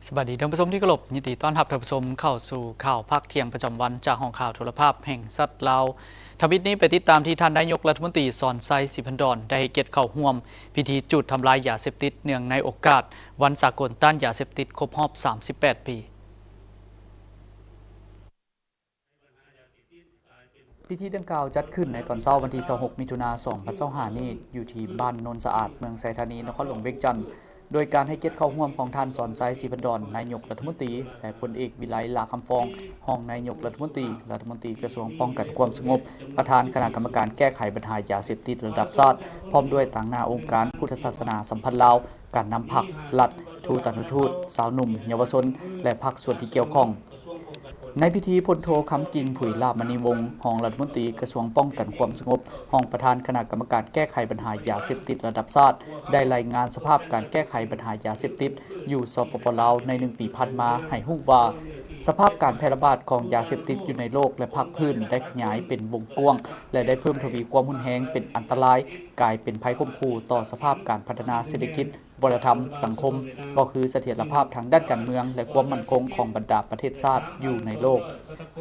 สวัสดีท่านผู้ชมที่เคารพยินดีต้อนรับท่านผู้ชมเข้าสู่ข่าวภาคเที่ยงประจำวันจากห้องข่าวโทรภาพแห่งสัตว์ลาวทวิตนี้ไปติดตามที่ท่านนายกรัฐมนตรีสอนไซสิพันดอนได้เกียรติเข้าร่วมพิธีจุดทำลายยาเสพติดเนื่องในโอกาสวันสากลต้านยาเสพติดครบรอบ 38 ปีพิธีดังกล่าวจัดขึ้นในตอนเช้าวันที่ 26 มิถุนายน 2025 นี้อยู่ที่บ้านโนนสะอาดเมืองไซธานีนครหลวงเวียงจันทร์โดยการให้เกียรติเข้าร่วมของท่านสอนไซสิพันดอนนายกรัฐมนตรีและพลเอกวิไลลาคำฟองรองนายกรัฐมนตรีกระทรวงป้องกันความสงบประธานคณะกรรมการแก้ไขปัญหายาเสพติดระดับชาติพร้อมด้วยต่างหน้าองค์การพุทธศาสนาสัมพันธ์ลาวการนำพรรครัฐทูตานุทูตสาวหนุ่มเยาวชนและพรรคส่วนที่เกี่ยวข้องในพิธีพลโทคำจริงผุยลาบมณีวงศ์รองรัฐมนตรีกระทรวงป้องกันความสงบรองประธานคณะกรรมการแก้ไขปัญหายาเสพติดระดับชาติได้รายงานสภาพการแก้ไขปัญหายาเสพติดอยู่สปป.ลาวใน1 ปีผ่านมาให้ฮู้ว่าสภาพการแพร่ระบาดของยาเสพติดอยู่ในโลกและภาคพื้นได้ขยายเป็นวงกว้างและได้เพิ่มทวีความรุนแรงเป็นอันตรายกลายเป็นภัยข่มขู่ต่อสภาพการพัฒนาเศรษฐกิจวัฒนธรรมสังคมก็คือเสถียรภาพทางด้านการเมืองและความมั่นคงของบรรดาประเทศชาติอยู่ในโลก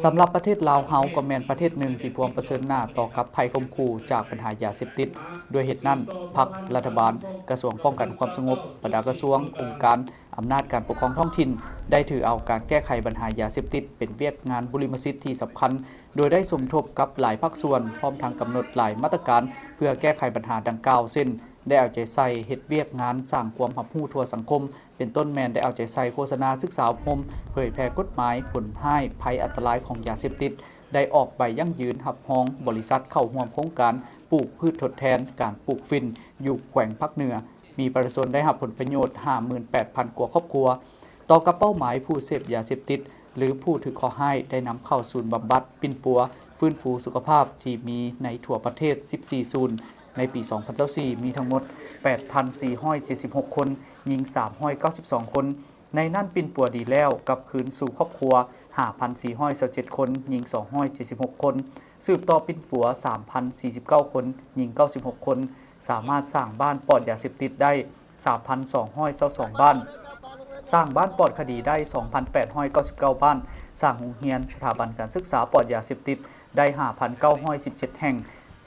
สำหรับประเทศลาวเฮาก็แม่นประเทศหนึ่งที่พร้อมเผชิญหน้าต่อกับภัยข่มขู่จากปัญหายาเสพติดด้วยเหตุนั้นพรรครัฐบาลกระทรวงป้องกันความสงบบรรดากระทรวงองค์การอำนาจการปกครองท้องถิ่นได้ถือเอาการแก้ไขปัญหายาเสพติดเป็นเวียกงานบุริมสิทธิ์ที่สำคัญโดยได้สมทบกับหลายภาคส่วนพร้อมทางกำหนดหลายมาตรการเพื่อแก้ไขปัญหาดังกล่าวเช่นได้เอาใจใส่เฮ็ดเวียกงานสร้างความรับรู้ทั่วสังคมเป็นต้นแมนได้เอาใจใส่โฆษณาศึกษาอบรมเผยแพร่กฎหมายผลให้ภัยอันตรายของยาเสพติดได้ออกใบยั่งยืนรับรองบริษัทเข้าร่วมโครงการปลูกพืชทดแทนการปลูกฟินอยู่แขวงภาคเหนือมีประชาชนได้รับผลประโยชน์ 58,000 กว่าครอบครัวต่อกับเป้าหมายผู้เสพยาเสพติดหรือผู้ถือข้อให้ได้นำเข้าศูนย์บำบัดปิ่นปัวฟื้นฟูสุขภาพที่มีในทั่วประเทศ 14 ศูนย์ในปี 2024 มีทั้งหมด 8,476 คนหญิง 392 คนในนั่นปิ่นปัวดีแล้วกับคืนสู่ครอบครัว 5,427 คนหญิง 276 คนสืบต่อปิ่นปัว 3,049 คนหญิง 96 คนสามารถสร้างบ้านปลอดยาเสพติดได้ 3,222 บ้านสร้างบ้านปลอดคดีได้ 2,899 บ้านสร้างโรงเรียนสถาบันการศึกษาปลอดยาเสพติดได้ 5,917 แห่ง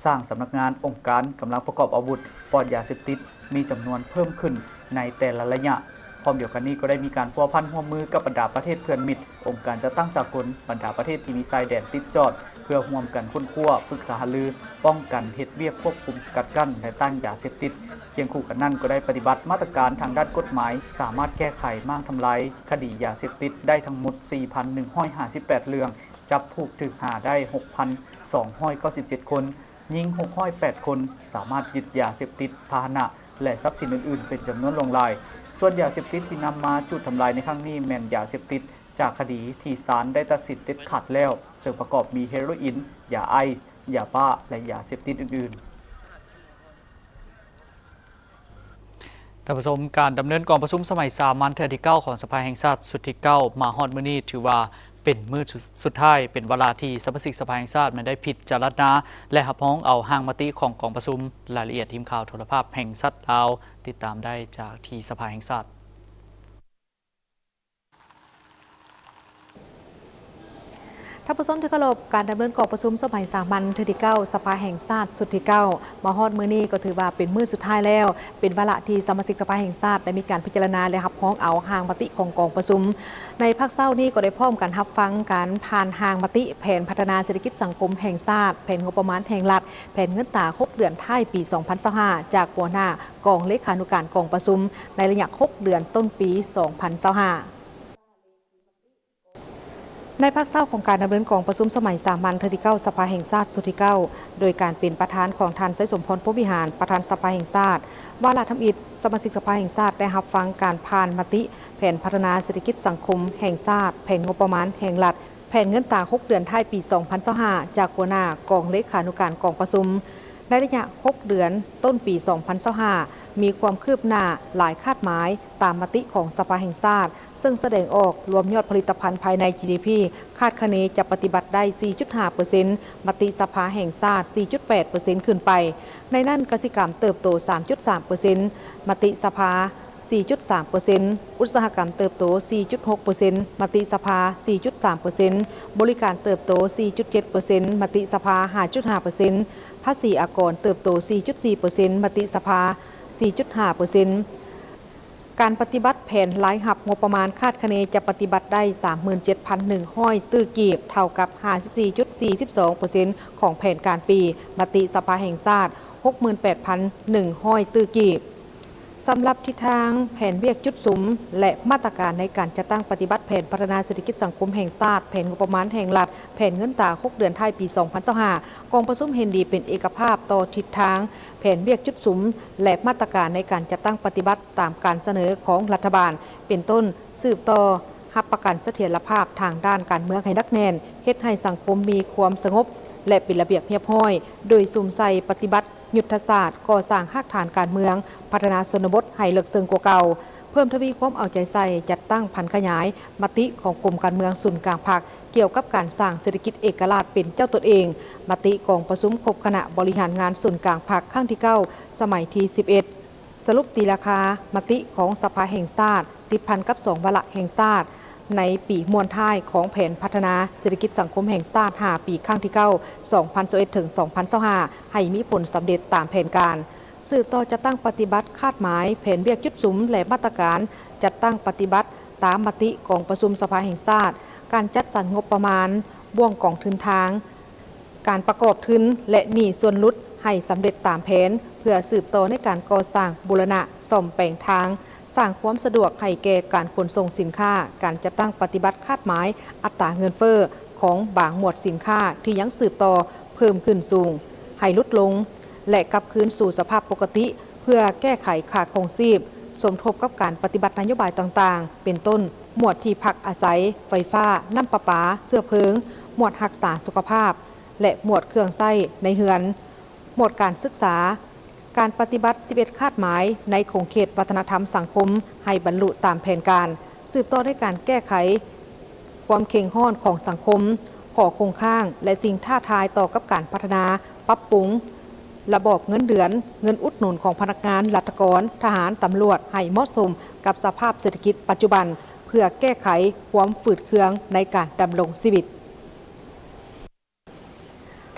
สร้างสำนักงานองค์การกำลังประกอบอาวุธปลอดยาเสพติดมีจำนวนเพิ่มขึ้นในแต่ละระยะพร้อมเดียวกันนี้ก็ได้มีการพัวพันร่วมมือกับบรรดาประเทศเพื่อนมิตรองค์การจัดตั้งสากลบรรดาประเทศที่มีชายแดนติดจอดเพื่อร่วมกันค้นคว้าปรึกษาหารือป้องกันเฮ็ดเวียกควบคุมสกัดกั้นและต้านยาเสพติดเคียงคู่กันนั้นก็ได้ปฏิบัติมาตรการทางด้านกฎหมายสามารถแก้ไขม่านทำลายคดียาเสพติดได้ทั้งหมด 4,158 เรื่องจับผู้ถูกหาได้ 6,297 คนยิง608 คนสามารถยึดยาเสพติดพาหนะและทรัพย์สินอื่นๆเป็นจำนวนลงลายส่วนยาเสพติดที่นำมาจุดทำลายในครั้งนี้แม่นยาเสพติดจากคดีที่ศาลได้ตัดสินเด็ดขาดแล้วซึ่งประกอบมีเฮโรอีนยาไอซ์ยาบ้าและยาเสพติดอื่นๆท่านผู้ชมการดำเนินกองประชุมสมัยสามัญเทื่อที่ 9ของสภาแห่งชาติสุดที่ 9 มาฮอดมื้อนี้ถือว่าเป็นมื้อสุดท้ายเป็นเวลาที่สมาชิกสภาแห่งชาติมันได้พิจารณาและรับรองเอาร่างมติของกองประชุมรายละเอียดทีมข่าวโทรภาพแห่งชาติลาวติดตามได้จากที่สภาแห่งชาติท่านผู้ชมที่เคารพการดำเนินกองประชุมสมัยสามัญเทื่อที่ 9 สภาแห่งชาติสุดที่ 9 มาฮอดมื้อนี้ก็ถือว่าเป็นมื้อสุดท้ายแล้วเป็นวาระที่สมาชิกสภาแห่งชาติได้มีการพิจารณาและรับรองเอาร่างมติของกองประชุมในภาคเช้านี้ก็ได้พร้อมกันรับฟังการผ่านร่างมติแผนพัฒนาเศรษฐกิจสังคมแห่งชาติแผนงบประมาณแห่งรัฐแผนเงินตรา6 เดือนท้ายปี 2025จากหัวหน้ากองเลขานุการกองประชุมในระยะ6 เดือนต้นปี 2025ในภาคเช้าของการดำเนินกองประชุมสมัยสามัญเทื่อที่ 9 สภาแห่งชาติสุดที่ 9 โดยการเป็นประธานของท่านไสสมพร พรหมวิหารประธานสภาแห่งชาติวาระทำอิฐสมาชิกสภาแห่งชาติได้รับฟังการผ่านมติแผนพัฒนาเศรษฐกิจสังคมแห่งชาติแผนงบประมาณแห่งรัฐแผนเงินตรา6 เดือนท้ายปี 2025จากหัวหน้ากองเลขานุการกองประชุมในระยะ 6 เดือนต้นปี 2025 มีความคืบหน้าหลายคาดหมายตามมติของสภาแห่งชาติซึ่งแสดงออกรวมยอดผลิตภัณฑ์ภายใน GDP คาดคะเนจะปฏิบัติได้ 4.5% มติสภาแห่งชาติ 4.8% ขึ้นไปในนั้นกสิกรรมเติบโต 3.3% มติสภา 4.3% อุตสาหกรรมเติบโต 4.6% มติสภา 4.3% บริการเติบโต 4.7% มติสภา 5.5% ภาษีอากรเติบโต 4.4% มติสภา 4.5%การปฏิบัติแผนรายหับงบประมาณคาดคะเนจะปฏิบัติได้ 37,100 ตื้อกีบเท่ากับ 54.42% ของแผนการปี มติสภาแห่งชาติ 68,100 ตื้อกีบสำหรับทิศทางแผนเวียกจุดสุมและมาตรการในการจัดตั้งปฏิบัติแผนพัฒนาเศรษฐกิจสังคมแห่งชาติแผนงบประมาณแห่งรัฐแผนเงินตรา6เดือนท้ายปี 2025 กองประชุมเห็นดีเป็นเอกภาพต่อทิศทางแผนเวียกจุดสุมและมาตรการในการจัดตั้งปฏิบัติตามการเสนอของรัฐบาลเป็นต้นสืบต่อรับประกันเสถียรภาพทางด้านการเมืองให้นักแน่นเฮ็ดให้สังคมมีความสงบและเป็นระเบียบเรียบร้อยโดยซุ่มใส่ปฏิบัติยุทธศาสตร์ก่อสร้างรากฐานการเมืองพัฒนาชนบทให้เลิกเซิงกว่าเก่าเพิ่มทวีความเอาใจใส่จัดตั้งพันขยายมติของกรมการเมืองศูนย์กลางภาคเกี่ยวกับการสร้างเศรษฐกิจเอกราชเป็นเจ้าตนเองมติกองประชุมครบคณะบริหารงานศูนย์กลางภาคครั้งที่9สมัยที่11สรุปตีราคามติของสภาแห่งชาติติดพันกับ2วาระแห่งชาติในปีมวลท้ายของแผนพัฒนาเศรษฐกิจสังคมแห่งชาติ5ปีครั้งที่9 2021ถึง 2025ให้มีผลสำเร็จตามแผนการสืบต่อจะตั้งปฏิบัติคาดหมายแผนเวียกจุดสุมและมาตรการจัดตั้งปฏิบัติตามมติของประชุมสภาแห่งชาติการจัดสรรงบประมาณบ่วงกองทุนทางการประกอบทุนและหนี้ส่วนลดให้สำเร็จตามแผนเพื่อสืบต่อในการก่อสร้างบูรณะซ่อมแปลงทางสร้างความสะดวกให้แก่การขนส่งสินค้าการจัดตั้งปฏิบัติคาดหมายอัตราเงินเฟ้อของบางหมวดสินค้าที่ยังสืบต่อเพิ่มขึ้นสูงให้ลดลงและกลับคืนสู่สภาพปกติเพื่อแก้ไขค่าครองชีพสมทบกับการปฏิบัตินโยบายต่างๆเป็นต้นหมวดที่พักอาศัยไฟฟ้าน้ำประปาเสื้อเพลิงหมวดรักษาสุขภาพและหมวดเครื่องใช้ในเฮือนหมวดการศึกษาการปฏิบัติ11คาดหมายในโครงเขตวัฒนธรรมสังคมให้บรรลุตามแผนการสืบต่อด้วยการแก้ไขความเข่งห้อนของสังคมก่อคงข้างและสิ่งท้าทายต่อกับการพัฒนาปรับปรุงระบบเงินเดือนเงินอุดหนุนของพนักงานรัฐกรทหารตำรวจให้เหมาะสมกับสภาพเศรษฐกิจปัจจุบันเพื่อแก้ไขความฝืดเคืองในการดำรงชีวิต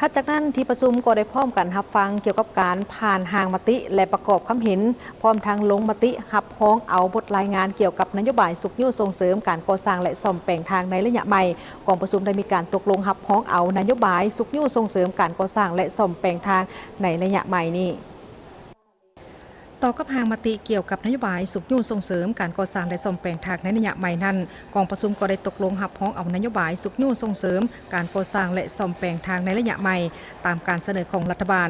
ถัดจากนั้นที่ประชุมก็ได้พร้อมกันรับฟังเกี่ยวกับการผ่านหางมติและประกอบคำเห็นพร้อมทางลงมติรับพ้องเอาบทรายงานเกี่ยวกับนโยบายสุขยุส่งเสริมการก่อสร้างและซ่อมแปลงทางในระยะใหม่กองประชุมได้มีการตกลงรับพ้องเอานโยบายสุขยุส่งเสริมการก่อสร้างและซ่อมแปลงทางในระยะใหม่นี้ต่อกับหางมติเกี่ยวกับนโยบายสุขยุส่งเสริมการก่อสร้างและซ่อมแปลงทางในระยะใหม่นั้นกองประชุมก็ได้ตกลงรับพ้องเอานโยบายสุขยุส่งเสริมการก่อสร้างและซ่อมแปลงทางในระยะใหม่ตามการเสนอของรัฐบาล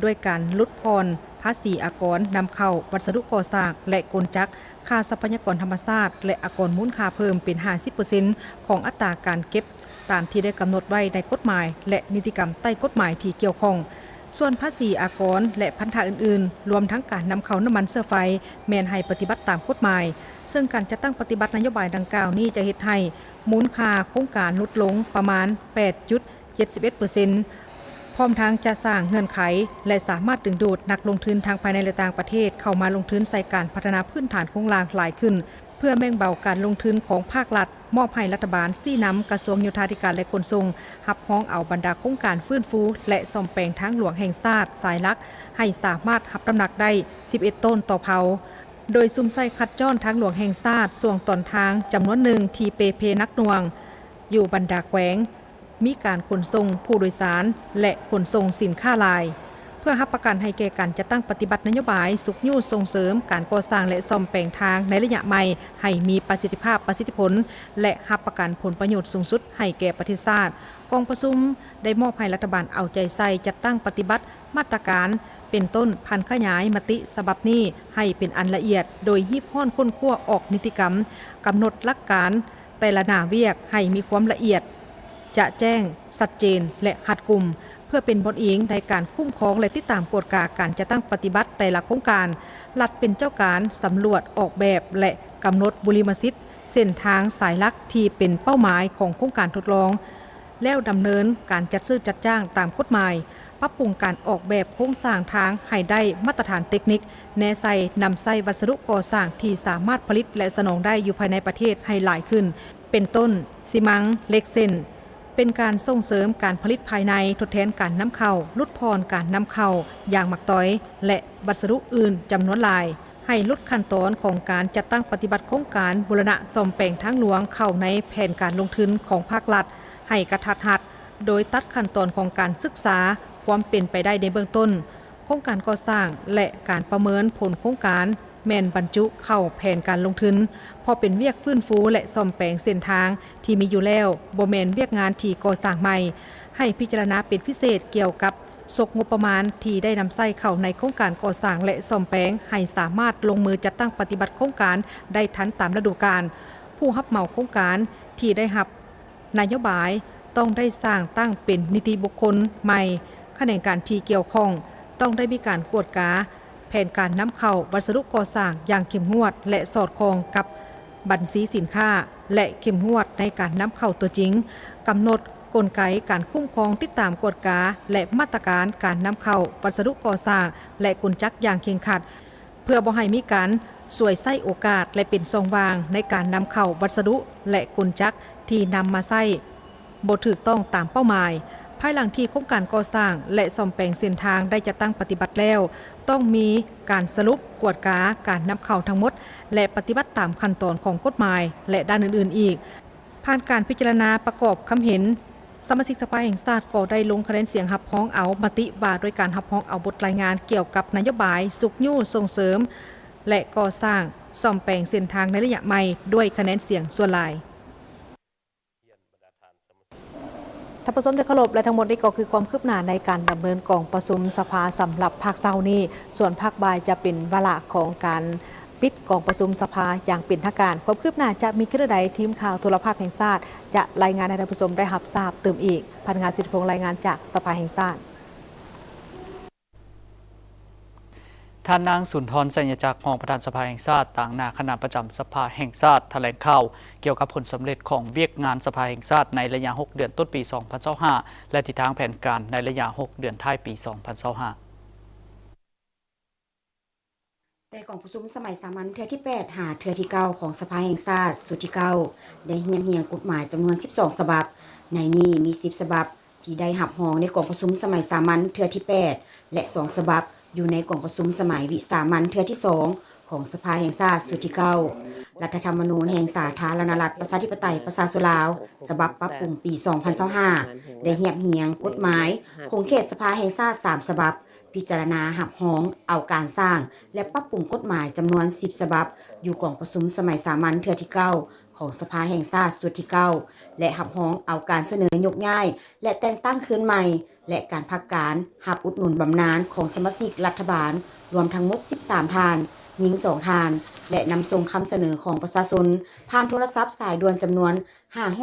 ด้วยการลดผ่อนภาษีอากรนำเข้าวัสดุก่อสร้างและกลจักรค่าทรัพยากรธรรมชาติและอากรมูลค่าเพิ่มเป็น 50% ของอัตราการเก็บตามที่ได้กำหนดไว้ในกฎหมายและนิติกรรมใต้กฎหมายที่เกี่ยวข้องส่วนภาษีอากรและพันธะอื่นๆรวมทั้งการนำเข้าน้ำมันเชื้อไฟแม้นให้ปฏิบัติตามกฎหมายซึ่งการจัดตั้งปฏิบัตินโยบายดังกล่าวนี้จะเฮ็ดให้มูลค่าโครงการลดลงประมาณ 8.71%พร้อมทั้งจะสร้างเงื่อนไขและสามารถดึงดูดนักลงทุนทางภายในและต่างประเทศเข้ามาลงทุนใส่การพัฒนาพื้นฐานโครงสร้างหลายขึ้นเพื่อแบ่งเบาการลงทุนของภาครัฐมอบให้รัฐบาลชี้นำกระทรวงโยธาธิการและขนส่งรับพ้องเอาบรรดาโครงการฟื้นฟูและซ่อมแปลงทางหลวงแห่งชาติสายหลักให้สามารถรับน้ำหนักได้11ต้นต่อเผาโดยซุ่มใส่คัดจ้อนทางหลวงแห่งชาติส่วงตอนทางจำนวนหนึ่งที่เปนักหน่วงอยู่บรรดาแขวงมีการขนส่งผู้โดยสารและขนส่งสินค้าหลายเพื่อรับประกันให้แก่การจะตั้งปฏิบัตินโยบายสุขยุส่งเสริมการก่อสร้างและซ่อมแปลงทางในระยะใหม่ให้มีประสิทธิภาพประสิทธิผลและรับประกันผลประโยชน์สูงสุดให้แก่ประเทศชาติกองประชุมได้มอบให้รัฐบาลเอาใจใส่จัดตั้งปฏิบัติมาตรการเป็นต้นพันขยายมติฉบับนี้ให้เป็นอันละเอียดโดยฮีบห้อนค้นคว้าออกนิติกรรมกำหนดหลักการแต่ละหน้าเวียกให้มีความละเอียดจะแจ้งชัดเจนและหัดกุมเพื่อเป็นบทอิงในการคุ้มครองและติดตามกฎกาการจะตั้งปฏิบัติแต่ละโครงการรัฐเป็นเจ้าการสำรวจออกแบบและกำหนดบุริมสิทธิ์เส้นทางสายหลักที่เป็นเป้าหมายของโครงการทดลอง แล้วดำเนินการจัดซื้อจัดจ้างตามกฎหมายปรับปรุงการออกแบบโครงสร้างทางให้ได้มาตรฐานเทคนิคแนใส่นำใส่วัสดุก่อสร้างที่สามารถผลิตและสนองได้อยู่ภายในประเทศให้หลายขึ้นเป็นต้นซีมังเหล็กเส้นเป็นการส่งเสริมการผลิตภายในทดแทนการนำเข้าลดพรการนำเข้ายางหมักตอยและวัสดุอื่นจำนวนหลายให้ลดขั้นตอนของการจัดตั้งปฏิบัติโครงการบูรณะซ่อมแปลงทางหลวงเข้าในแผนการลงทุนของภาครัฐให้กระทัดรัดโดยตัดขั้นตอนของการศึกษาความเป็นไปได้ในเบื้องต้นโครงการก่อสร้างและการประเมินผลโครงการแม่นบรรจุเข้าแผนการลงทุนพอเป็นเวียกฟื้นฟูและซ่อมแปลงเส้นทางที่มีอยู่แล้วบ่แม่นเวียกงานที่ก่อสร้างใหม่ให้พิจารณาเป็นพิเศษเกี่ยวกับสกงบประมาณที่ได้นำใส่เข้าในโครงการก่อสร้างและซ่อมแปลงให้สามารถลงมือจัดตั้งปฏิบัติโครงการได้ทันตามฤดูกาลผู้รับเหมาโครงการที่ได้รับนโยบายต้องได้สร้างตั้งเป็นนิติบุคคลใหม่ขณะการที่เกี่ยวข้องต้องได้มีการกวดกาแผนการนำเข้าวัสดุก่อสร้างอย่างเข้มงวดและสอดคล้องกับบัญชีสินค้าและเข้มงวดในการนำเข้าตัวจริงกำหนดกลไกการคุ้มครองติดตามกฎกาและมาตรการการนำเข้าวัสดุก่อสร้างและกลจักอย่างเคร่งครัดเพื่อบ่ให้มีการสวยไส้โอกาสและเป็นช่องว่างในการนำเข้าวัสดุและกลจักที่นำมาใช้บ่ถูกต้องตามเป้าหมายภายหลังที่โครงการก่อสร้างและซ่อมแปลงเส้นทางได้จัดตั้งปฏิบัติแล้วต้องมีการสรุปกวดกาการนำเข้าทั้งหมดและปฏิบัติตามขั้นตอนของกฎหมายและด้านอื่นๆอีกผ่านการพิจารณาประกอบคำเห็นสมาชิกสภาแห่งชาติก็ได้ลงคะแนนเสียงรับร้องเอามติว่าโดยการรับร้องเอาบทรายงานเกี่ยวกับนโยบายสุขยู่ส่งเสริมและก่อสร้างซ่อมแปลงเส้นทางในระยะใหม่ด้วยคะแนนเสียงส่วนหลายท่านผู้ชมที่เคารพและทั้งหมดนี้ก็คือความคืบหน้าในการดำเนินกองประชุมสภาสำหรับภาคเช้านี้ส่วนภาคบ่ายจะเป็นวาระของการปิดกองประชุมสภาอย่างเป็นทางการความคืบหน้าจะมีขึ้นใดทีมข่าวโทรภาพแห่งชาติจะรายงานให้ท่านผู้ชมได้รับทราบเติมอีกพนักงานสิทธิพงษ์รายงานจากสภาแห่งชาติท่านนางสุนทรสัญญจักรรองประธานสภาแห่งชาติต่างหน้าคณะประจำสภาแห่งชาติแถลงข่าวเกี่ยวกับผลสำเร็จของเวียกงานสภาแห่งชาติในระยะ 6 เดือนต้นปี 2025 และทิศทางแผนการในระยะ 6 เดือนท้ายปี 2025แต่กองประชุมสมัยสามัญเทือที่ 8 หาเทือที่ 9 ของสภาแห่งชาติสุดที่ 9 ได้เฮียงกฎหมายจำนวน 12 ฉบับในนี้มี 10 ฉบับที่ได้หับหองในกองประชุมสมัยสามัญเทือที่ 8 และ 2 ฉบับอยู่ในกองประชุมสมัยวิสามัญเทือที่ 2 ของสภาแห่งชาติสุดที่ 9 รัฐธรรมนูญแห่งสาธารณรัฐประชาธิปไตยประชาชนลาวฉบับปรับปรุงปี 2025 ได้เฮียงกฎหมายคงเขตสภาแห่งชาติ 3 ฉบับพิจารณาหับห้องเอาการสร้างและปรับปรุงกฎหมายจำนวน 10 ฉบับอยู่กองประชุมสมัยสามัญเทือที่ 9 ของสภาแห่งชาติสุดที่ 9 และหับห้องเอาการเสนอยกย้ายและแต่งตั้งคืนใหม่และการพักการหับอุดหนุนบำนาญของสมาชิกรัฐบาลรวมทั้งหมด 13 ทานหญิง 2 ทานและนำส่งคำเสนอของประชาชนผ่านโทรศัพท์สายด่วนจำนวน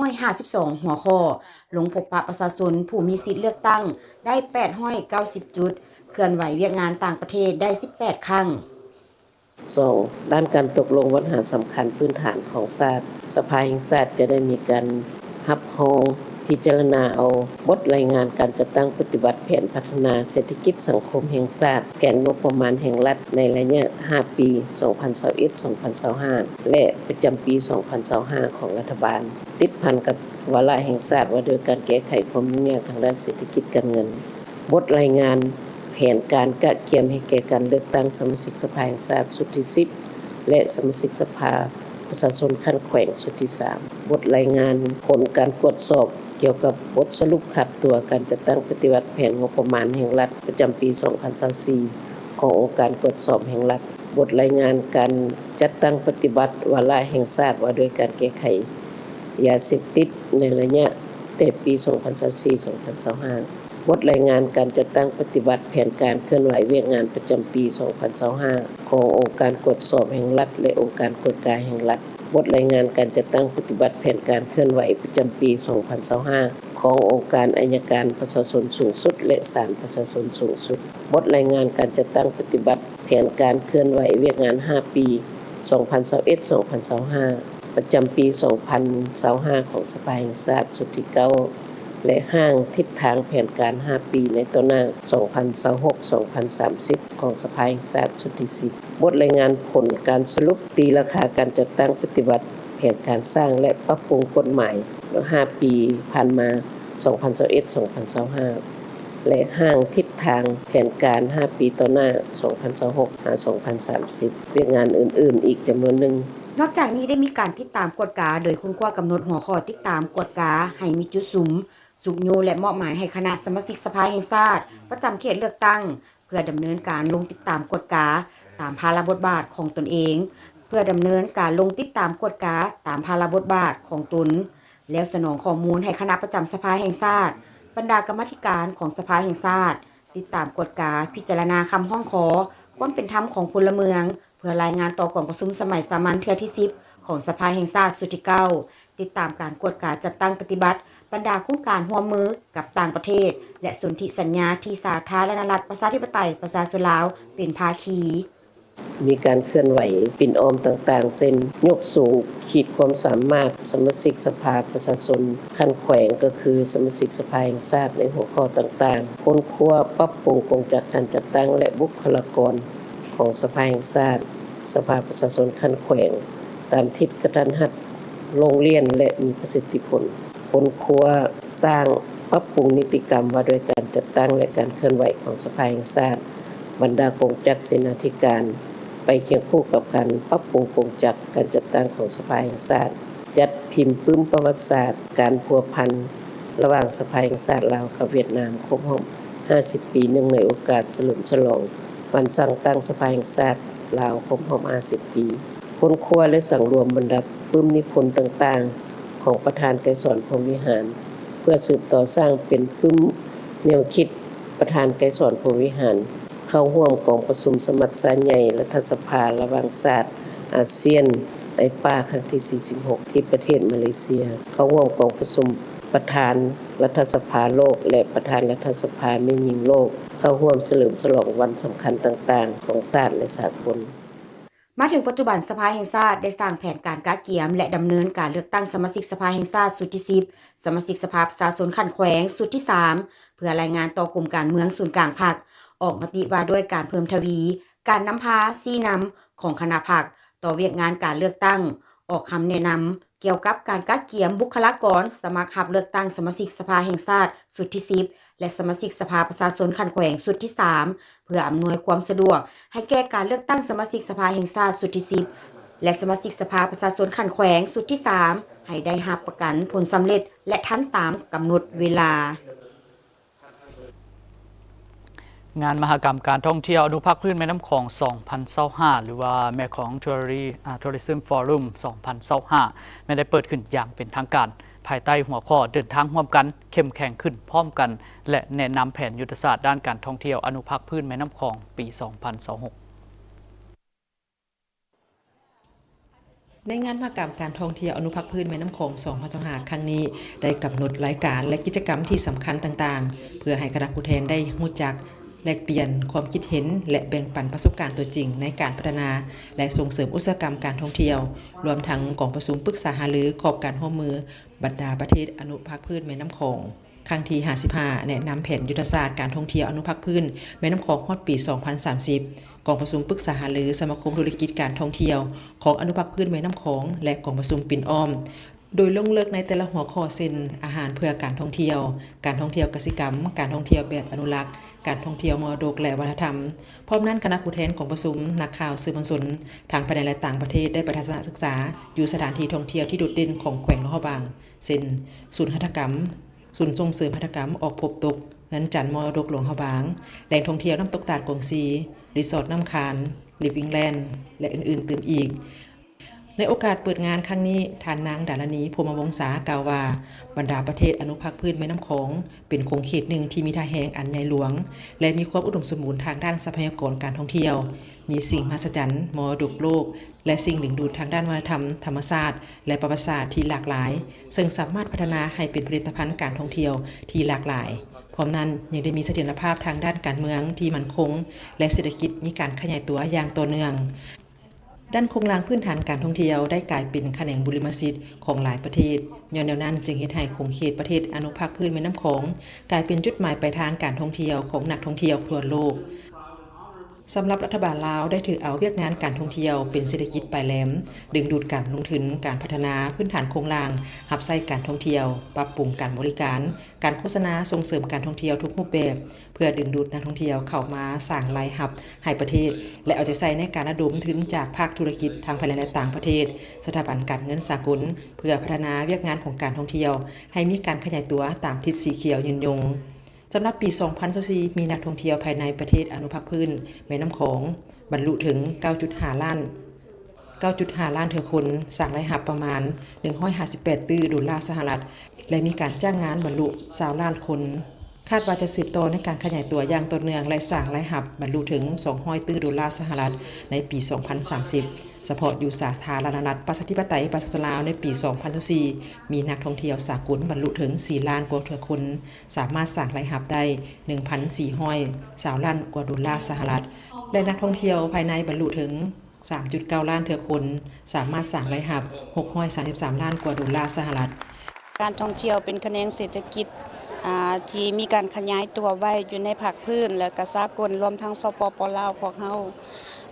552หัวข้อลงพบปะประชาชนผู้มีสิทธิเลือกตั้งได้890จุดเคลื่อนไหวเวียกงานต่างประเทศได้ 18 ครั้ง 2. ด้านการตกลงปัญหาสำคัญพื้นฐานของชาติสภาแห่งชาติจะได้มีการรับรองพิจารณาเอาบทรายงานการจัดตั้งปฏิบัติแผนพัฒนาเศรษฐกิจสังคมแห่งชาติแผนงบประมาณแห่งรัฐในระยะ 5 ปี 2021-2025 และประจำปี 2025 ของรัฐบาลติดพันกับวาระแห่งชาติว่าโดยการแก้ไขความยุ่งยากทางด้านเศรษฐกิจการเงินบทรายงานแผนการกะเกียมให้แก่การเลือกตั้งสมาชิกสภาแห่งชาติสุดที่ 10 และสมาชิกสภาประชาชนขั้นแขวงสุดที่ 3 บทรายงานผลการตรวจสอบเกี่ยวกับบทสรุปขัดตัวการจัดตั้งปฏิบัติแผนงบประมาณแห่งรัฐประจำปี 2024 ขององค์การตรวจสอบแห่งรัฐบทรายงานการจัดตั้งปฏิบัติวาระแห่งชาติว่าโดยการแก้ไขยาเสพติดในระยะแต่ปี 2024-2025 บทรายงานการจัดตั้งปฏิบัติแผนการเคลื่อนไหวเวียกงานประจำปี 2025 ขององค์การตรวจสอบแห่งรัฐและองค์การกฎกาแห่งรัฐบทรายงานการจัดตั้งปฏิบัติแผนการเคลื่อนไหวประจำปี 2025 ขององค์การอัยการประชาชนสูงสุดและศาลประชาชนสูงสุดบทรายงานการจัดตั้งปฏิบัติแผนการเคลื่อนไหวเวียกงาน 5 ปี 2021-2025 ประจำปี 2025 ของสภาแห่งชาติสุดที่ 9 และห้างทิศทางแผนการ 5 ปีในต่อหน้า 2026-2030 ของสภาแห่งชาติชุดที่ 10 บทรายงานผลการสรุปตีราคาการจัดตั้งปฏิบัติแผนการสร้างและปรับปรุงกฎหมาย5 ปีผ่านมา 2021-2025 และห้างทิศทางแผนการ 5 ปีต่อหน้า 2026-2030 เวียกงานอื่นๆ อีกจำนวนหนึ่ง นอกจากนี้ได้มีการติดตามกฎกาโดยคุณขั้วกำหนดหัวข้อติดตามกฎกาให้มีจุดสุกโยและมอบหมายให้คณะสมาชิกสภาแห่งชาติประจำเขตเลือกตั้งเพื่อดำเนินการลงติดตามกฎกาตามภาระบทบาทของตนเองเพื่อดำเนินการลงติดตามกฎกาตามภาระบทบาทของตนแล้วสนองข้อมูลให้คณะประจำสภาแห่งชาติบรรดากรรมาธิการของสภาแห่งชาติติดตามกฎกาพิจารณาคำร้องขอความเป็นธรรมของพลเมืองเพื่อรายงานต่อกองประชุมสมัยสามัญเทื่อที่ 10ของสภาแห่งชาติสุดที่ 9ติดตามการกฎกาจัดตั้งปฏิบัติบรรดาโครงการร่วมมือกับต่างประเทศและสนธิสัญญาที่สาธารณรัฐประชาธิปไตยประชาชนลาวเป็นภาคีมีการเคลื่อนไหวปิ่นออมต่างๆเช่นยกสูงขีดความสามารถสมาชิกสภาประชาชนขั้นแขวงก็คือสมาชิกสภาแห่งชาติในหัวข้อต่างๆค้นคว้าปรับปรุงกงจักการจัดตั้งและบุคลากรของสภาแห่งชาติสภาประชาชนขั้นแขวงตามทิศกระทันหันโรงเรียนและมีประสิทธิผลค้นคว้าสร้างปรับปรุงนิติกรรมว่าด้วยการจัดตั้งและการเคลื่อนไหวของสภาแห่งชาติบรรดากงจักรเสนาธิการไปเคียงคู่กับการปรับปรุงกงจักรการจัดตั้งของสภาแห่งชาติจัดพิมพ์ปึ้มประวัติศาสตร์การพัวพันระหว่างสภาแห่งชาติลาวกับเวียดนามครบรอบ50 ปีเนื่องในโอกาสเฉลิมฉลองวันสร้างตั้งสภาแห่งชาติลาวครบรอบ50 ปีค้นคว้าและสั่งรวมบรรดาปึ้มนิพนธ์ต่างๆของประธานไกรสอนพรหมวิหารเพื่อสืบต่อสร้างเป็นปึ้มแนวคิดประธานไกรสอนพรหมวิหารเข้าร่วมกองประชุมสมัชชาใหญ่รัฐสภาระหว่างชาติอาเซียนไอป้าครั้งที่ 46 ที่ประเทศมาเลเซียเข้าร่วมกองประชุมประธานรัฐสภาโลกและประธานรัฐสภาแม่หญิงโลกเข้าร่วมเฉลิมฉลองวันสำคัญต่างๆของชาติและสากลมาถึงปัจจุบันสภาแห่งชาติได้สร้างแผนการกะเกียมและดำเนินการเลือกตั้งสมาชิกสภาแห่งชาติสุดที่ 10สมาชิกสภาประชาชนขั้นแขวงสุดที่ 3เพื่อรายงานต่อกรมการเมืองศูนย์กลางพรรคออกมติว่าด้วยการเพิ่มทวีการนำพาชี้นำของคณะพรรคต่อเวียกงานการเลือกตั้งออกคำแนะนำเกี่ยวกับการกะเกียมบุคลากรสมัครรับเลือกตั้งสมาชิกสภาแห่งชาติสุดที่ 10และสมาชิกสภาประชาชนขั้นแขวงสุดที่ 3เพื่ออำนวยความสะดวกให้แก่การเลือกตั้งสมาชิกสภาแห่งชาติสุดที่ 10และสมาชิกสภาประชาชนขั้นแขวงสุดที่ 3ให้ได้รับประกันผลสำเร็จและทันตามกำหนดเวลางานมหกรรมการท่องเที่ยวอนุภาคพื้นแม่น้ำคลอง 2025 หรือว่าแม่ของ Tourism Forum 2025 ไม่ได้เปิดขึ้นอย่างเป็นทางการภายใต้หัวข้อเดินทางร่วมกันเข้มแข็งขึ้นพร้อมกันและแนะนำแผนยุทธศาสตร์ด้านการท่องเที่ยวอนุภาคพื้นแม่น้ำคลองปี 2026ในงานมหกรรมการท่องเที่ยวอนุภาคพื้นแม่น้ำโขง2025ครั้งนี้ได้กำหนดรายการและกิจกรรมที่สำคัญต่างๆเพื่อให้คณะผู้แทนได้รู้จักแลกเปลี่ยนความคิดเห็นและแบ่งปันประสบการณ์ตัวจริงในการพัฒนาและส่งเสริมอุตสาหกรรมการท่องเที่ยวรวมทั้งกองประชุมปรึกษาหารือขอบการร่วมมือบรรดาประเทศอนุภาคพื้นแม่น้ำโขงครั้งที่ 55 แนะนำแผนยุทธศาสตร์การท่องเที่ยวอนุภาคพื้นแม่น้ำโขงฮอดปี 2030 กองประชุมปรึกษาหารือสมาคมธุรกิจการท่องเที่ยวของอนุภาคพื้นแม่น้ำโขงและกองประชุมปิ่นอ้อมโดยลงเลิกในแต่ละหัวข้อเช่นอาหารเพื่อการท่องเที่ยวการท่องเที่ยวกสิกรรมการท่องเที่ยวแบบอนุรักษ์การท่องเที่ยวมรดกและวัฒนธรรมพร้อมนั้นคณะผู้แทนของประชุมนักข่าวสื่อมวลชนทางภายในและต่างประเทศได้ไปทัศนศึกษาอยู่สถานที่ท่องเที่ยวที่โดดเด่นของแขวงหลวงพระบางเช่นศูนย์หัตถกรรมศูนย์ส่งเสริมหัตถกรรมออกพบตกเงินจันทร์มรดกหลวงพระบางแหล่งท่องเที่ยวน้ำตกตาดกงซีรีสอร์ทน้ำคานลิฟวิ่งแลนด์และอื่นๆตื่นอีกในโอกาสเปิดงานครั้งนี้ท่านนางดารณีพรหมวงศากล่าวว่าบรรดาประเทศอนุภาคพื้นแม่น้ำโขงเป็นคงเขตหนึ่งที่มีท่าแหงอันใหญ่หลวงและมีความอุดมสมบูรณ์ทางด้านทรัพยากรการท่องเที่ยวมีสิ่งมหัศจรรย์มรดกโลกและสิ่งดึงดูดทางด้านวัฒนธรรมธรรมชาติและประวัติศาสตร์ที่หลากหลายซึ่งสามารถพัฒนาให้เป็นผลิตภัณฑ์การท่องเที่ยวที่หลากหลายพร้อมนั้นยังได้มีเสถียรภาพทางด้านการเมืองที่มั่นคงและเศรษฐกิจมีการขยายตัวอย่างต่อเนื่อง ด้านโครงสร้างพื้นฐานการท่องเที่ยวได้กลายเป็นแขนงบุริมสิทธิ์ของหลายประเทศย้อนแนวนั้นจึงเฮ็ดให้คงเขตประเทศอนุภาคพื้นแม่น้ำโขงกลายเป็นจุดหมายปลายทางการท่องเที่ยวของนักท่องเที่ยวทั่วโลกสำหรับรัฐบาลลาวได้ถือเอาเวียกงานการท่องเที่ยวเป็นเศรษฐกิจปลายแหลมดึงดูดการลงทุนการพัฒนาพื้นฐานโครงสร้างหับไส้การท่องเที่ยวปรับปรุงการบริการการโฆษณาส่งเสริมการท่องเที่ยวทุกรูปแบบเพื่อดึงดูดนักท่องเที่ยวเข้ามาสร้างรายรับให้ประเทศและเอาใจใส่ในการระดมทุนจากภาคธุรกิจทางภายในและต่างประเทศสถาบันการเงินสากลเพื่อพัฒนาเวียกงานของการท่องเที่ยวให้มีการขยายตัวตามทิศสีเขียวยืนยงสำหรับปี 2024 มีนักท่องเที่ยวภายในประเทศอนุภาคพื้นแม่น้ำโขงบรรลุถึง 9.5 ล้านเทื่อคนสร้างรายรับประมาณ 158 ตื้อดอลลาร์สหรัฐและมีการจ้างงานบรรลุ20 ล้านคนคาดว่าจะสืบต่อในการขยายตัวอย่างต่อเนื่องและสร้างรายรับบรรลุถึง200ตื้อดอลลาร์สหรัฐในปี 2030 เฉพาะอยู่สาธารณรัฐประชาธิปไตยประชาชนลาวในปี 2024 มีนักท่องเที่ยวสากลบรรลุถึง 4 ล้านกว่าคน สามารถสร้างรายรับได้ 1,420 ล้านกว่าดอลลาร์สหรัฐและนักท่องเที่ยวภายในบรรลุถึง 3.9 ล้านคน สามารถสร้างรายรับ633 ล้านกว่าดอลลาร์สหรัฐการท่องเที่ยวเป็นแขนงเศรษฐกิจที่มีการขยายตัวไว้อยู่ในภาคพื้นและก็สากลรวมทั้งสปป.ลาวพวกเฮา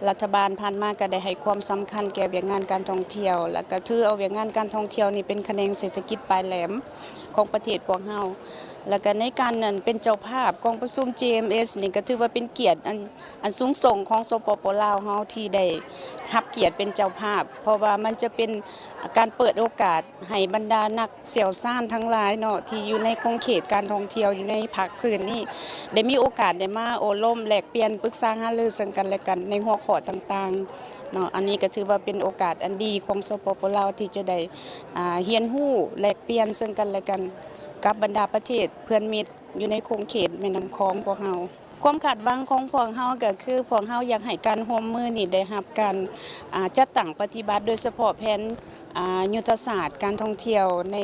รัฐบาลผ่านมาก็ได้ให้ความสำคัญแก่เวียกงานการท่องเที่ยวและก็ถือเอาเวียกงานการท่องเที่ยวนี่เป็นแขนงเศรษฐกิจปลายแหลมของประเทศพวกเฮาแล้วก็ในการนั้นเป็นเจ้าภาพกองประชุม GMS นี่ก็ถือว่าเป็นเกียรติอันสูงส่งของสปป.ลาวเฮาที่ได้รับเกียรติเป็นเจ้าภาพเพราะว่ามันจะเป็นการเปิดโอกาสให้บรรดานักเสี่ยวซ่านทั้งหลายเนาะที่อยู่ในคงเขตการท่องเที่ยวอยู่ในภาคพื้นนี่ได้มีโอกาสได้มาโอล้มแลกเปลี่ยนปรึกษาหารือซึ่งกันและกันในหัวข้อต่างๆเนาะอันนี้ก็ถือว่าเป็นโอกาสอันดีของสปป.ลาวที่จะได้เรียนรู้แลกเปลี่ยนซึ่งกันและกันกับบรรดาประเทศเพื่อนมิตรอยู่ในคงเขตแม่น้ำคลองพวกเฮาความคาดหวังของพวกเฮาก็คือพวกเฮาอยากให้การร่วมมือนี่ได้รับการจัดตั้งปฏิบัติโดยเฉพาะแผนยุทธศาสตร์การท่องเที่ยวใน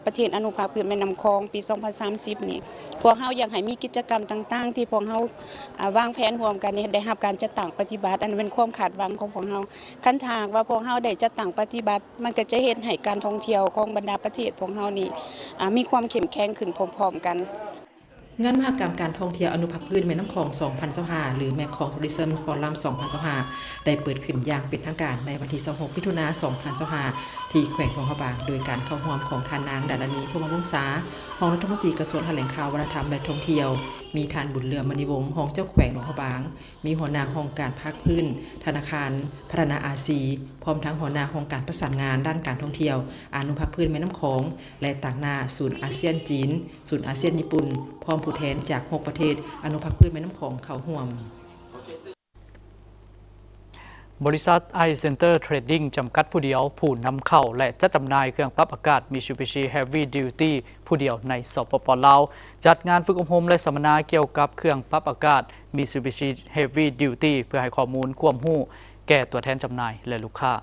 ประเทศอนุภาคพื้นแม่น้ำคลองปี 2030 นี่พวกเฮาอยากให้มีกิจกรรมต่างๆที่พวกเฮาวางแผนร่วมกันนี่ได้รับการจัดตั้งปฏิบัติอันเป็นความคาดหวังของพวกเฮาคันทางว่าพวกเฮาได้จัดตั้งปฏิบัติมันก็จะเฮ็ดให้การท่องเที่ยวของบรรดาประเทศพวกเฮานี่มีความเข้มแข็งขึ้นพร้อมๆกันงานมหกรรมการท่องเที่ยวอนุภาคพื้นแม่น้ำคลอง 2025 หรือแม่คลองทัวริซึมฟอรัม 2025 ได้เปิดขึ้นอย่างเป็นทางการในวันที่ 26 มิถุนายน 2025 ที่แขวงหลวงพระบางโดยการเข้าร่วมของท่านนางดารณี พรหมวงศารองรัฐมนตรีกระทรวงแถลงข่าววัฒนธรรมและท่องเที่ยวมีท่านบุญเรืองมณีวงศ์รองเจ้าแขวงหลวงพระบางมีหัวหน้าห้องการภาคพื้นธนาคารพัฒนาอาซีพร้อมทั้งหัวหน้าห้องการประสานงานด้านการท่องเที่ยวอนุภาคพื้นแม่น้ำโขงและต่างหน้าศูนย์อาเซียนจีนศูนย์อาเซียนญี่ปุ่นพร้อมผู้แทนจาก6ประเทศอนุภาคพื้นแม่น้ำโขงเข้าร่วมบริษัท iCenter Trading จำกัดผู้เดียวผู้นำเข้าและจัดจำหน่ายเครื่องปรับอากาศ Mitsubishi Heavy Duty ผู้เดียวในสปป.ลาวจัดงานฝึกอบรมและสัมมนาเกี่ยวกับเครื่องปรับอากาศ Mitsubishi Heavy Duty เพื่อให้ข้อมูลความรู้แก่ตัวแทนจำหน่ายและลูกค้า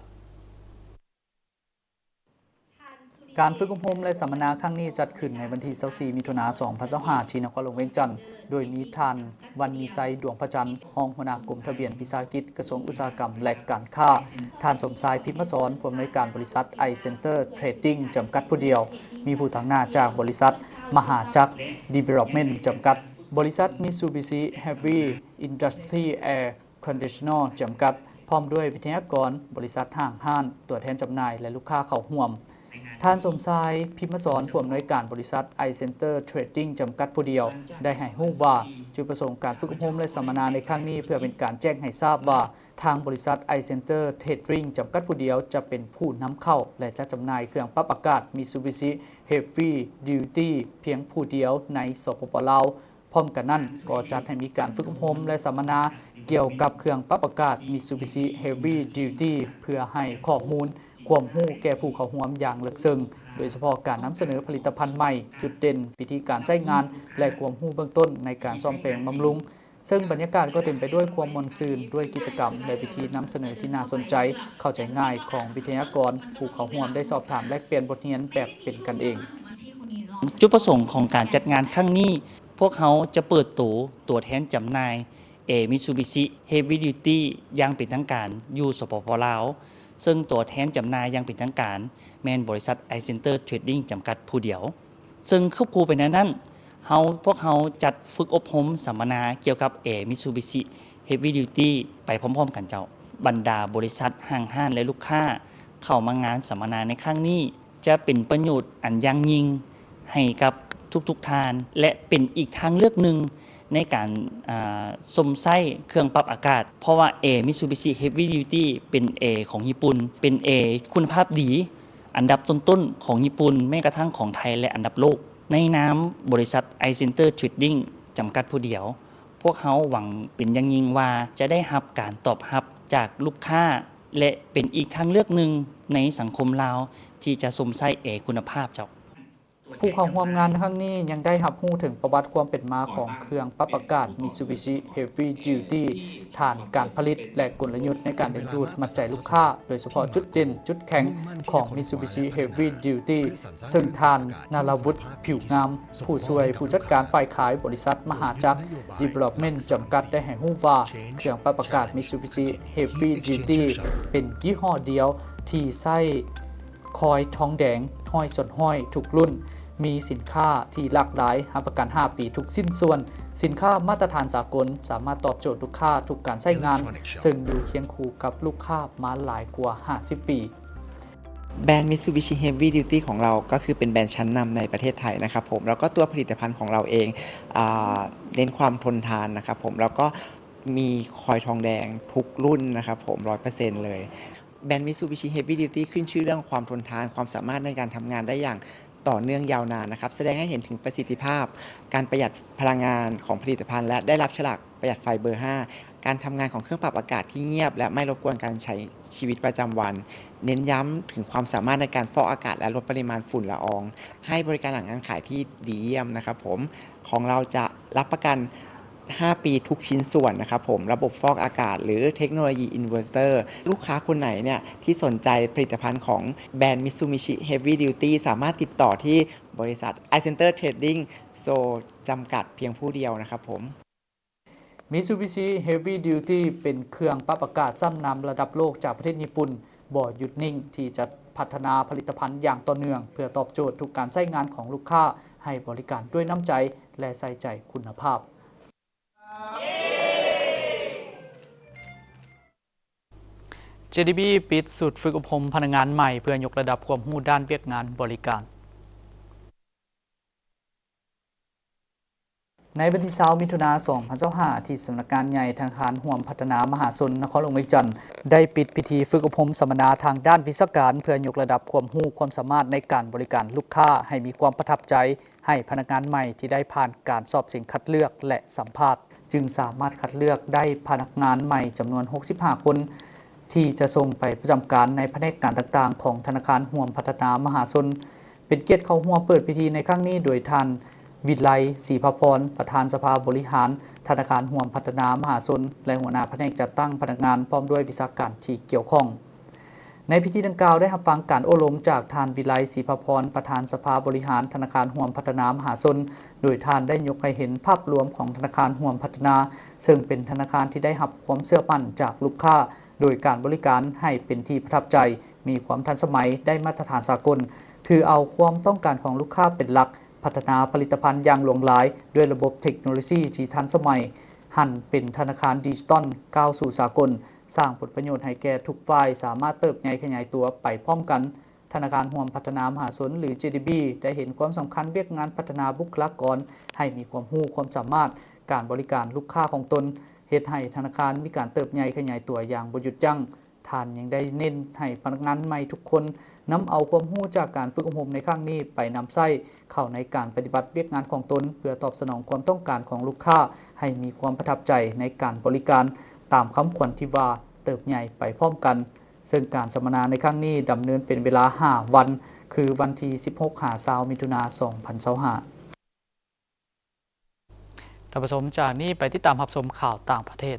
การฝึกอบรมและสัมมนาครั้งนี้จัดขึ้นในวันที่ 24 มิถุนายน 2025 ที่นครหลวงเวียงจันทร์โดยมีท่านวันมีไซดวงพระจันทร์รองหัวหน้ากรมทะเบียนวิสาหกิจกระทรวงอุตสาหกรรมและการค้าท่านสมชายพิมพ์สอนผู้อำนวยการบริษัท iCenter Trading จำกัดผู้เดียวมีผู้ทางหน้าจากบริษัทมหาจักร Development จำกัดบริษัท Mitsubishi Heavy Industry Air Conditioner จำกัดพร้อมด้วยวิทยากรบริษัทห้างห้านตัวแทนจำหน่ายและลูกค้าเข้าร่วมท่านสมชายพิมพ์สอนผู้อำนวยการบริษัท iCenter Trading จำกัดผู้เดียวได้ให้รู้ว่าจุดประสงค์การฝึกอบรมและสัมมนาในครั้งนี้เพื่อเป็นการแจ้งให้ทราบว่าทางบริษัท iCenter Trading จำกัดผู้เดียวจะเป็นผู้นำเข้าและจัดจำหน่ายเครื่องปรับอากาศ Mitsubishi Heavy Duty เพียงผู้เดียวในสปป.ลาวพร้อมกันนั้นก็จัดให้มีการฝึกอบรมและสัมมนาเกี่ยวกับเครื่องปรับอากาศ Mitsubishi Heavy Duty เพื่อให้ข้อมูลความรู้แก่ผู้เข้าร่วมอย่างลึกซึ้งโดยเฉพาะการนำเสนอผลิตภัณฑ์ใหม่จุดเด่นวิธีการใช้งานและความรู้เบื้องต้นในการซ่อมแปลงบำรุงซึ่งบรรยากาศก็เต็มไปด้วยความมวลซื่นด้วยกิจกรรมและวิธีนำเสนอที่น่าสนใจเข้าใจง่ายของวิทยากรผู้เข้าร่วมได้สอบถามแลกเปลี่ยนบทเรียนแบบเป็นกันเองจุดประสงค์ของการจัดงานครั้งนี้พวกเขาจะเปิดตัวแทนจำหน่าย Mitsubishi Heavy Duty อย่างเป็นทางการอยู่สปป.ลาวซึ่งตัวแทนจำหน่ายอย่างเป็นทางการแม่นบริษัท iCenter Trading จำกัดผู้เดียวซึ่งควบคู่ไปนั้นพวกเราจัดฝึกอบรมสัมมนาเกี่ยวกับ Mitsubishi Heavy Duty ไปพร้อมๆกันเจ้าบรรดาบริษัทห้างห้านและลูกค้าเข้ามางานสัมมนาในครั้งนี้จะเป็นประโยชน์อันยั่งยิ่งให้กับทุกท่านและเป็นอีกทางเลือกหนึ่งในการสมไส้เครื่องปรับอากาศเพราะว่า Mitsubishi Heavy Duty เป็น ของญี่ปุ่นเป็น คุณภาพดีอันดับต้นๆของญี่ปุ่นแม้กระทั่งของไทยและอันดับโลกในนามบริษัท iCenter Trading จำกัดผู้เดียวพวกเขาหวังเป็นอย่างยิ่งว่าจะได้รับการตอบรับจากลูกค้าและเป็นอีกทางเลือกหนึ่งในสังคมลาวที่จะสมไส้คุณภาพเจ้าผู้เข้าร่วมงานครั้งนี้ยังได้รับรู้ถึงประวัติความเป็นมาของเครื่องปรับอากาศ Mitsubishi Heavy Duty ฐานการผลิตและกลยุทธ์ในการดึงดูดมัดใจลูกค้าโดยเฉพาะจุดเด่นจุดแข็งของ Mitsubishi Heavy Duty ซึ่งทานนารวุฒิผิวงามผู้ช่วยผู้จัดการฝ่ายขายบริษัทมหาจักร Development จำกัดได้ให้รู้ว่าเครื่องปรับอากาศ Mitsubishi Heavy Duty เป็นยี่ห้อเดียวที่ใช้คอยทองแดงห้อยส่วนห้อยทุกรุ่นมีสินค้าที่หลากหลายรับประกัน 5 ปีทุกสิ้นส่วนสินค้ามาตรฐานสากลสามารถตอบโจทย์ลูกค้าทุกการใช้งานซึ่งอยู่เคียงคู่กับลูกค้ามาหลายกว่า 50 ปีแบรนด์ Mitsubishi Heavy Duty ของเราก็คือเป็นแบรนด์ชั้นนำในประเทศไทยนะครับผมแล้วก็ตัวผลิตภัณฑ์ของเราเองเน้นความทนทานนะครับผมแล้วก็มีคอยทองแดงทุกรุ่นนะครับผม 100% เลยแบรนด์ Mitsubishi Heavy Duty ขึ้นชื่อเรื่องความทนทานความสามารถในการทำงานได้อย่างต่อเนื่องยาวนานนะครับแสดงให้เห็นถึงประสิทธิภาพการประหยัดพลังงานของผลิตภัณฑ์และได้รับฉลากประหยัดไฟเบอร์ 5 การทำงานของเครื่องปรับอากาศที่เงียบและไม่รบกวนการใช้ชีวิตประจำวันเน้นย้ำถึงความสามารถในการฟอกอากาศและลดปริมาณฝุ่นละอองให้บริการหลังการขายที่ดีเยี่ยมนะครับผมของเราจะรับประกัน5 ปีทุกชิ้นส่วนนะครับผมระบบฟอกอากาศหรือเทคโนโลยีอินเวอร์เตอร์ลูกค้าคนไหนเนี่ยที่สนใจผลิตภัณฑ์ของแบรนด์ Mitsubishi Heavy Duty สามารถติดต่อที่บริษัท iCenter Trading จำกัดเพียงผู้เดียวนะครับผม Mitsubishi Heavy Duty เป็นเครื่องปรับอากาศซ้ำนำระดับโลกจากประเทศญี่ปุ่นบ่หยุดนิ่งที่จะพัฒนาผลิตภัณฑ์อย่างต่อเนื่องเพื่อตอบโจทย์ทุกการใช้งานของลูกค้าให้บริการด้วยน้ำใจและใส่ใจคุณภาพJDB ปิดสูตรฝึกอบรมพนักงานใหม่เพื่อยกระดับความรู้ด้านเวียกงานบริการในวันที่20 มิถุนายน 2025ที่สำนักงานใหญ่ธนาคารห่วมพัฒนามหาชนนครหลวงเวียงจันทร์ได้ปิดพิธีฝึกอบรมสัมมนาทางด้านวิชาการเพื่อยกระดับความรู้ความสามารถในการบริการลูกค้าให้มีความประทับใจให้พนักงานใหม่ที่ได้ผ่านการสอบเสียงคัดเลือกและสัมภาษณ์จึงสามารถคัดเลือกได้พนักงานใหม่จำนวน65 คนที่จะส่งไปประจำการในแผนกการต่างๆของธนาคารห่วมพัฒนามหาชนเป็นเกียรติเข้าร่วมเปิดพิธีในครั้งนี้โดยท่านวิไลศรีภพรประธานสภาบริหารธนาคารห่วมพัฒนามหาชนและหัวหน้าแผนกจัดตั้งพนักงานพร้อมด้วยวิชาการที่เกี่ยวข้องในพิธีดังกล่าวได้รับฟังการอบรมจากท่านวิไลศรีภพรประธานสภาบริหารธนาคารห่วมพัฒนามหาชนโดยท่านได้ยกให้เห็นภาพรวมของธนาคารห่วมพัฒนาซึ่งเป็นธนาคารที่ได้รับความเชื่อมั่นจากลูกค้าโดยการบริการให้เป็นที่ประทับใจมีความทันสมัยได้มาตรฐานสากลถือเอาความต้องการของลูกค้าเป็นหลักพัฒนาผลิตภัณฑ์อย่างหลวงหลายด้วยระบบเทคโนโลยีที่ทันสมัยหันเป็นธนาคารดิจิตอลก้าวสู่สากลสร้างผลประโยชน์ให้แก่ทุกฝ่ายสามารถเติบใหญ่ขยายตัวไปพร้อมกันธนาคารห่วมพัฒนามหาชนหรือ JDB ได้เห็นความสำคัญเวียกงานพัฒนาบุคลากรให้มีความรู้ความสามารถการบริการลูกค้าของตนเฮ็ดให้ธนาคารมีการเติบใหญ่ขยายตัวอย่างบ่หยุดยั้งท่านยังได้เน้นให้พนักงานใหม่ทุกคนนำเอาความรู้จากการฝึกอบรมในครั้งนี้ไปนำใช้เข้าในการปฏิบัติเวียกงานของตนเพื่อตอบสนองความต้องการของลูกค้าให้มีความประทับใจในการบริการตามคำขวัญที่ว่าเติบใหญ่ไปพร้อมกันซึ่งการสัมมนาในครั้งนี้ดำเนินเป็นเวลา5 วันคือวันที่16-20 มิถุนายน 2025ท่านผู้ชมจากนี้ไปติดตามรับชมข่าวต่างประเทศ